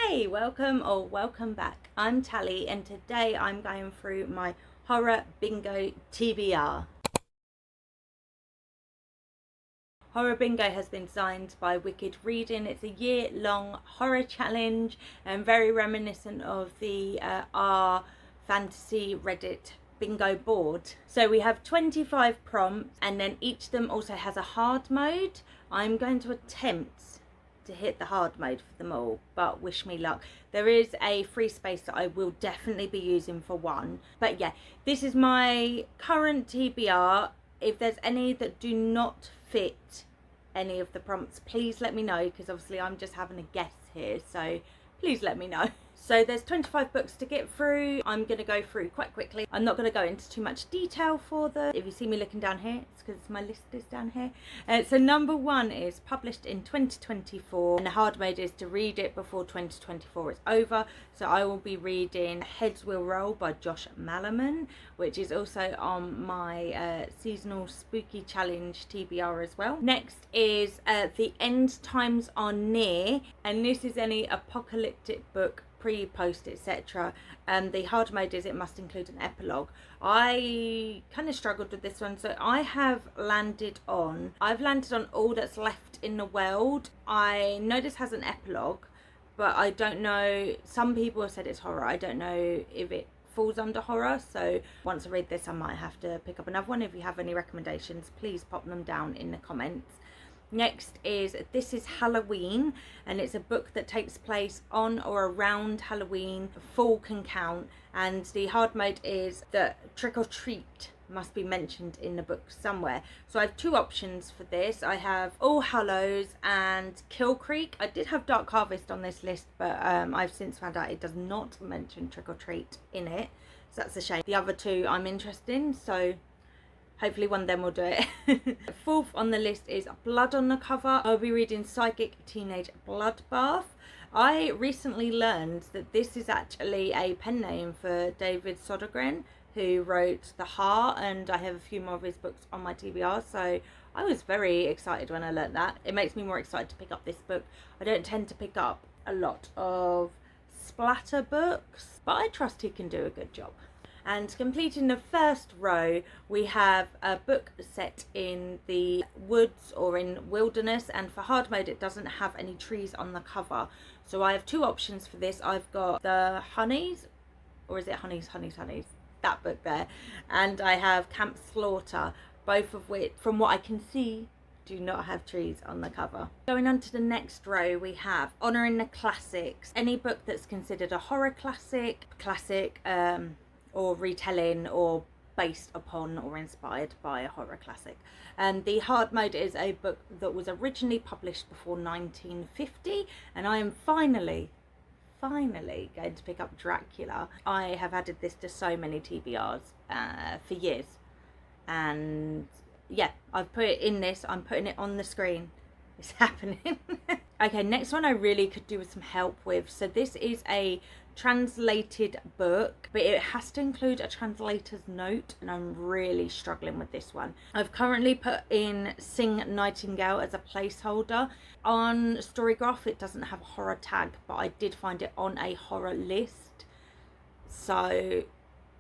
Hey, welcome back. I'm Tally and today I'm going through my horror bingo TBR. Horror Bingo has been designed by Wicked Reading. It's a year-long horror challenge and very reminiscent of the R Fantasy Reddit bingo board. So we have 25 prompts and then each of them also has a hard mode. I'm going to attempt to hit the hard mode for them all, but wish me luck. There is a free space that I will definitely be using for one, but yeah, this is my current TBR. If there's any that do not fit any of the prompts, please let me know, because obviously I'm just having a guess here, so please let me know. So there's 25 books to get through. I'm going to go through quite quickly. I'm not going to go into too much detail for them. If you see me looking down here, it's because my list is down here. So number 1 is published in 2024 and the hard mode is to read it before 2024 is over. So I will be reading Heads Will Roll by Josh Malerman, which is also on my seasonal spooky challenge TBR as well. Next is The End Times Are Near, and this is any apocalyptic book, pre, post, etc. The hard mode is it must include an epilogue. I kind of struggled with this one, so I've landed on All That's Left in the World. I know this has an epilogue, but I don't know, some people have said it's horror. I don't know if it falls under horror, so once I read this I might have to pick up another one. If you have any recommendations, please pop them down in the comments. Next is This Is Halloween, and it's a book that takes place on or around Halloween. Fall can count, and the hard mode is that trick or treat must be mentioned in the book somewhere. So I have 2 options for this. I have All Hallows and Kill Creek. I did have Dark Harvest on this list, but I've since found out it does not mention trick or treat in it, so that's a shame. The other 2 I'm interested in, so hopefully one of them will do it. 4th on the list is Blood on the Cover. I'll be reading Psychic Teenage Bloodbath. I recently learned that this is actually a pen name for David Sodergren, who wrote The Heart, and I have a few more of his books on my TBR, so I was very excited when I learned that. It makes me more excited to pick up this book. I don't tend to pick up a lot of splatter books, but I trust he can do a good job. And completing the first row, we have a book set in the woods or in wilderness, and for hard mode it doesn't have any trees on the cover. So I have 2 options for this. I've got the Honeys, or is it Honeys, that book there, and I have Camp Slaughter, both of which, from what I can see, do not have trees on the cover. Going on to the next row, we have Honouring the Classics, any book that's considered a horror classic, or retelling or based upon or inspired by a horror classic. The hard mode is a book that was originally published before 1950, and I am finally going to pick up Dracula. I have added this to so many TBRs for years, and yeah, I've put it in this. I'm putting it on the screen. It's happening. Okay, next one I really could do with some help with. So this is a translated book, but it has to include a translator's note, and I'm really struggling with this one. I've currently put in Sing Nightingale as a placeholder. On Storygraph it doesn't have a horror tag, but I did find it on a horror list. So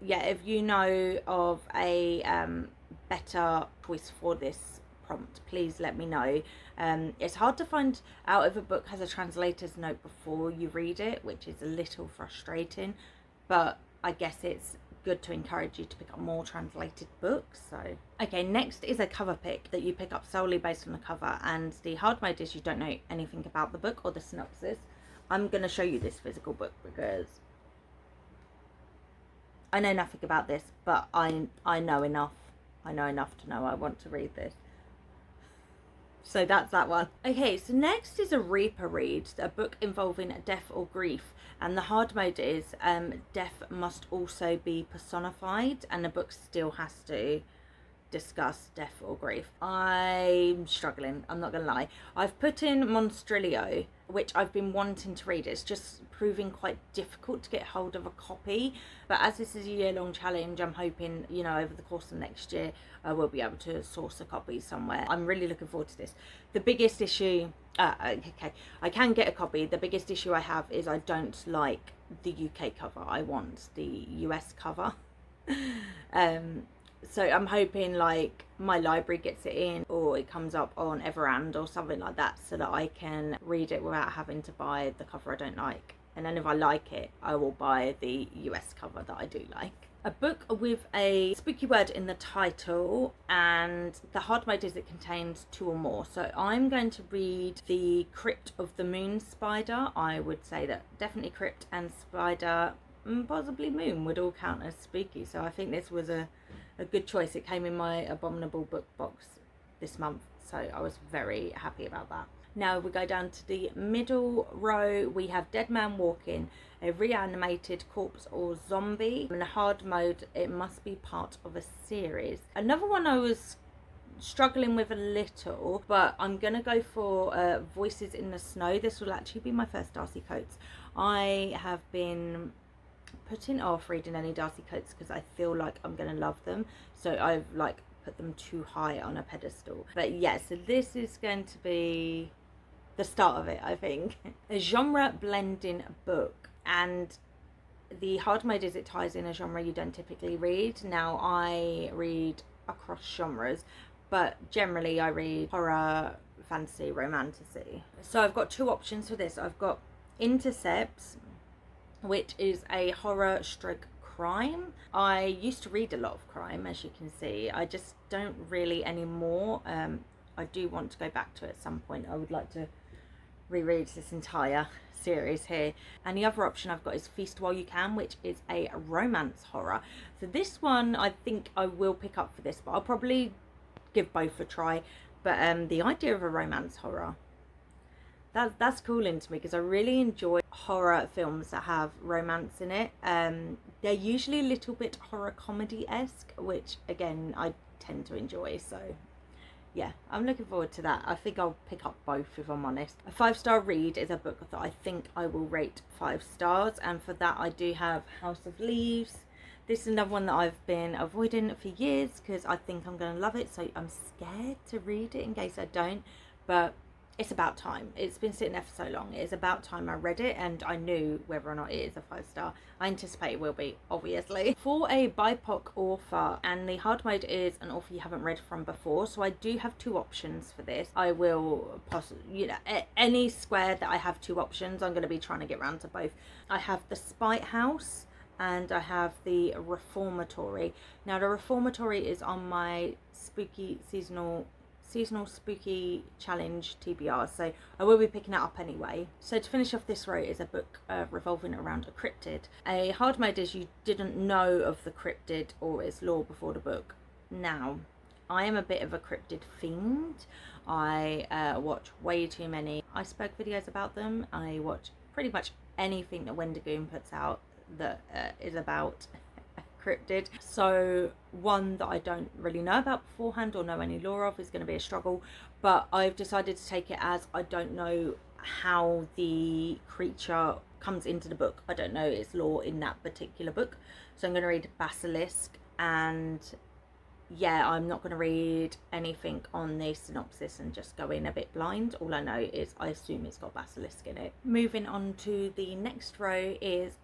yeah, if you know of a better choice for this prompt, please let me know. It's hard to find out if a book has a translator's note before you read it, which is a little frustrating, but I guess it's good to encourage you to pick up more translated books. So okay, next is a cover pick that you pick up solely based on the cover, and the hard mode is you don't know anything about the book or the synopsis. I'm going to show you this physical book because I know nothing about this, but I know enough. I know enough to know I want to read this. So that's that one. Okay, so next is a Reaper read, a book involving death or grief, and the hard mode is death must also be personified, and the book still has to discuss death or grief. I'm struggling, I'm not gonna lie. I've put in Monstrilio, which I've been wanting to read. It's just proving quite difficult to get hold of a copy, but as this is a year-long challenge, I'm hoping, you know, over the course of next year I will be able to source a copy somewhere. I'm really looking forward to this. The biggest issue, okay, I can get a copy. The biggest issue I have is I don't like the UK cover. I want the US cover. So I'm hoping like my library gets it in, or it comes up on Everand or something like that, so that I can read it without having to buy the cover I don't like. And then if I like it, I will buy the US cover that I do like. A book with a spooky word in the title, and the hard mode is it contains 2 or more. So I'm going to read The Crypt of the Moon Spider. I would say that definitely Crypt and Spider, possibly Moon, would all count as spooky. So I think this was a good choice. It came in my Abominable book box this month, so I was very happy about that. Now we go down to the middle row. We have Dead Man Walking, a reanimated corpse or zombie. In a hard mode, it must be part of a series. Another one I was struggling with a little, but I'm gonna go for Voices in the Snow. This will actually be my first Darcy Coates. I have been putting off reading any Darcy Coates because I feel like I'm gonna love them, so I've like put them too high on a pedestal. But yeah, so this is going to be the start of it, I think. A genre blending book, and the hard mode is it ties in a genre you don't typically read. Now I read across genres, but generally I read horror, fantasy, romantasy. So I've got 2 options for this. I've got Intercepts, which is a horror stroke crime. I used to read a lot of crime, as you can see. I just don't really anymore. I do want to go back to it at some point. I would like to reread this entire series here. And the other option I've got is Feast While You Can, which is a romance horror. So this one I think I will pick up for this, but I'll probably give both a try. But the idea of a romance horror, that's calling to me, because I really enjoy horror films that have romance in it. They're usually a little bit horror comedy-esque, which again I tend to enjoy. So yeah, I'm looking forward to that. I think I'll pick up both, if I'm honest. A 5-star read is a book that I think I will rate 5 stars, and for that I do have House of Leaves. This is another one that I've been avoiding for years because I think I'm going to love it, so I'm scared to read it in case I don't. But it's about time. It's been sitting there for so long. It is about time I read it, and I knew whether or not it is a 5-star. I anticipate it will be, obviously. For a BIPOC author, and the hard mode is an author you haven't read from before, so I do have 2 options for this. I will possibly, you know, any square that I have 2 options, I'm going to be trying to get around to both. I have The Spite House, and I have The Reformatory. Now, The Reformatory is on my spooky seasonal spooky challenge TBR, so I will be picking it up anyway. So to finish off this row is a book revolving around a cryptid. A hard mode is you didn't know of the cryptid or its lore before the book. Now, I am a bit of a cryptid fiend. I watch way too many iceberg videos about them. I watch pretty much anything that Wendigoon puts out that is about cryptid. So one that I don't really know about beforehand or know any lore of is going to be a struggle, but I've decided to take it as I don't know how the creature comes into the book. I don't know its lore in that particular book, so I'm going to read Basilisk. And yeah, I'm not going to read anything on the synopsis and just go in a bit blind. All I know is I assume it's got Basilisk in it. Moving on to the next row is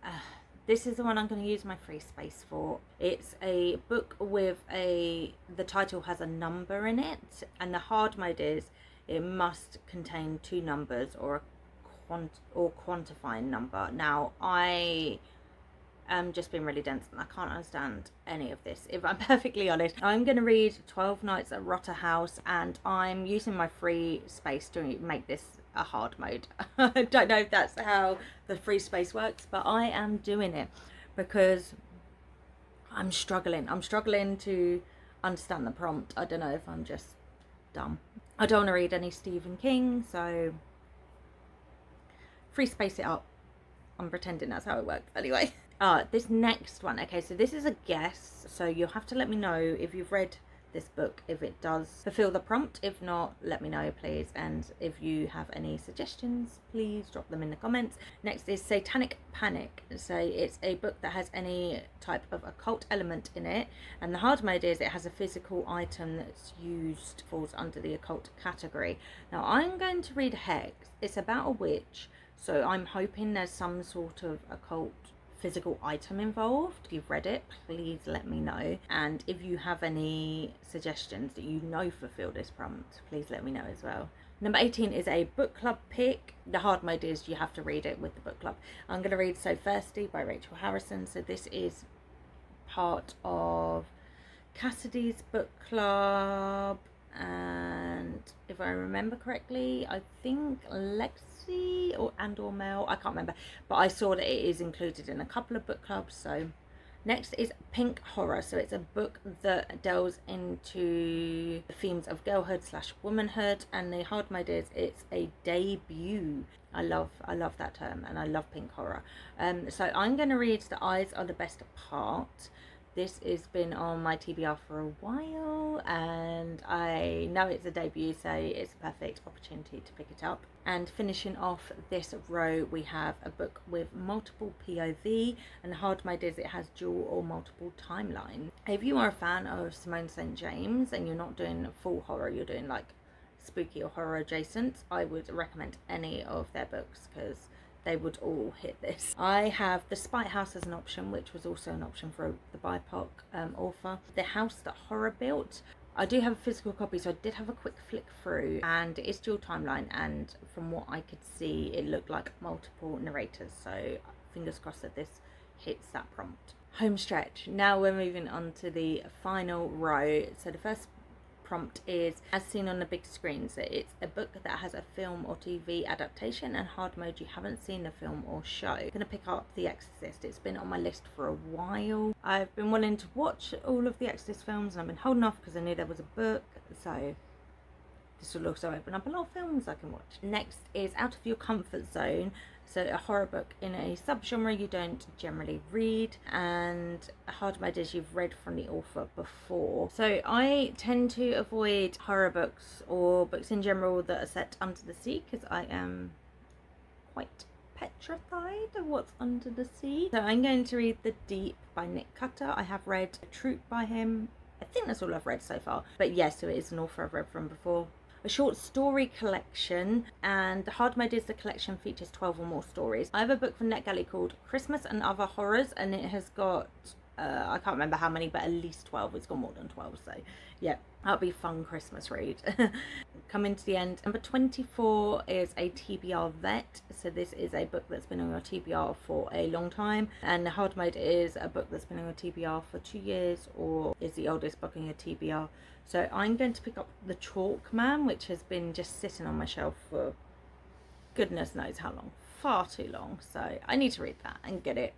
this is the one I'm going to use my free space for. It's a book with the title has a number in it, and the hard mode is it must contain 2 numbers or a quantifying number. Now, I am just being really dense and I can't understand any of this, if I'm perfectly honest. I'm going to read 12 Nights at Rotter House, and I'm using my free space to make this a hard mode. I don't know if that's how the free space works, but I am doing it because I'm struggling to understand the prompt. I don't know if I'm just dumb. I don't want to read any Stephen King, so free space it up. I'm pretending that's how it works anyway. This next one, okay, so this is a guess, so you'll have to let me know if you've read this book if it does fulfill the prompt. If not, let me know please, and if you have any suggestions, please drop them in the comments. Next is Satanic Panic. So it's a book that has any type of occult element in it, and the hard mode is it has a physical item that's used, falls under the occult category. Now I'm going to read Hex. It's about a witch, so I'm hoping there's some sort of occult physical item involved. If you've read it, please let me know, and if you have any suggestions that you know fulfill this prompt, please let me know as well. Number 18 is a book club pick. The hard mode is you have to read it with the book club. I'm going to read So Thirsty by Rachel Harrison. So this is part of Cassidy's book club, and if I remember correctly, I think Lexi or Mel, I can't remember, but I saw that it is included in a couple of book clubs. So next is Pink Horror. So it's a book that delves into the themes of girlhood / womanhood, and the hard mode is it's a debut. I love that term, and I love Pink Horror. So I'm going to read The Eyes Are the Best Part. This has been on my TBR for a while, and I know it's a debut, so it's a perfect opportunity to pick it up. And finishing off this row, we have a book with multiple POV, and the hard mode is it has dual or multiple timelines. If you are a fan of Simone St. James and you're not doing full horror, you're doing like spooky or horror adjacent, I would recommend any of their books because they would all hit this. I have The Spite House as an option, which was also an option for the BIPOC author. The House That Horror Built. I do have a physical copy, so I did have a quick flick through, and it's dual timeline, and from what I could see, it looked like multiple narrators, so fingers crossed that this hits that prompt. Home stretch. Now we're moving on to the final row. So the first prompt is As Seen on the Big Screen. So it's a book that has a film or TV adaptation, and hard mode you haven't seen the film or show. I'm going to pick up The Exorcist. It's been on my list for a while. I've been wanting to watch all of the Exorcist films, and I've been holding off because I knew there was a book, so this will also open up a lot of films I can watch. Next is Out of Your Comfort Zone. So a horror book in a subgenre you don't generally read, and a hard mode is you've read from the author before. So I tend to avoid horror books or books in general that are set under the sea, because I am quite petrified of what's under the sea. So I'm going to read The Deep by Nick Cutter. I have read A Troop by him. I think that's all I've read so far, but yes, so it is an author I've read from before. A short story collection, and the hard mode is the collection features 12 or more stories. I have a book from NetGalley called Christmas and Other Horrors, and it has got I can't remember how many, but at least 12. It's got more than 12, so yeah, that'll be a fun Christmas read. Coming to the end, number 24 is a TBR vet. So this is a book that's been on your TBR for a long time, and the hard mode is a book that's been on your TBR for 2 years or is the oldest book on your TBR. So I'm going to pick up The Chalk Man, which has been just sitting on my shelf for goodness knows how long, far too long. So I need to read that and get it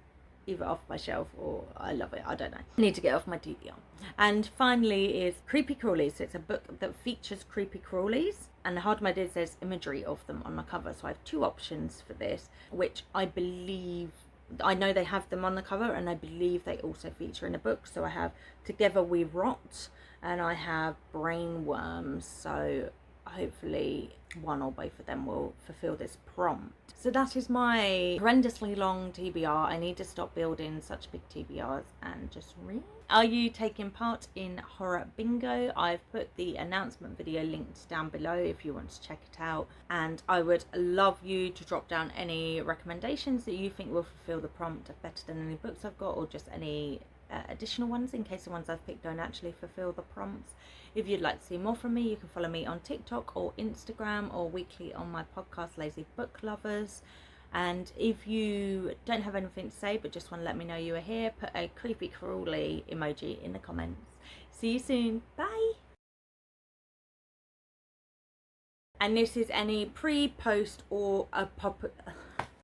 either off my shelf, or I love it, I don't know. I need to get off my TBR. And finally is Creepy Crawlies. So it's a book that features creepy crawlies, and the hard mode is there's imagery of them on the cover. So I have two options for this, which I know they have them on the cover, and I believe they also feature in the book. So I have Together We Rot, and I have Brain Worms. So hopefully one or both of them will fulfill this prompt. So that is my horrendously long TBR. I need to stop building such big TBRs and just read. Are you taking part in Horror Bingo? I've put the announcement video linked down below if you want to check it out, and I would love you to drop down any recommendations that you think will fulfill the prompt better than any books I've got, or just any additional ones in case the ones I've picked don't actually fulfill the prompts. If you'd like to see more from me, you can follow me on TikTok or Instagram, or weekly on my podcast Lazy Book Lovers. And if you don't have anything to say but just want to let me know you are here, put a creepy crawly emoji in the comments. See you soon, bye. And this is any pre, post, or a pop